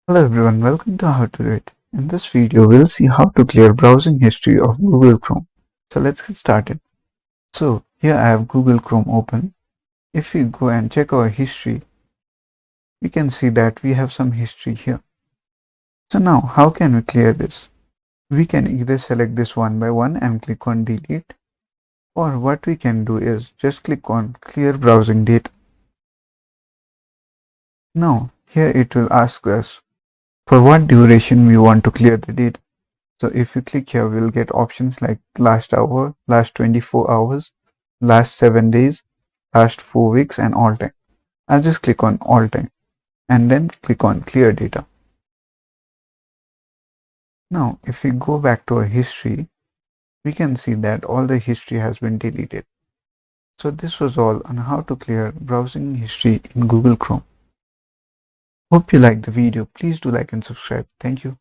Hello everyone, welcome to How to Do It. In this video, we'll see how to clear browsing history of Google Chrome. So let's get started. So here I have Google Chrome open. If we go and check our history, we can see that we have some history here. So now, how can we clear this? We can either select this one by one and click on delete, or what we can do is just click on clear browsing data. Now, here it will ask us for what duration we want to clear the data. So if you click here, we'll get options like last hour, last 24 hours, last 7 days, last 4 weeks, and all time. I'll just click on all time and then click on clear data. Now, if we go back to our history, we can see that all the history has been deleted. So this was all on how to clear browsing history in Google Chrome. Hope you liked the video. Please do like and subscribe. Thank you.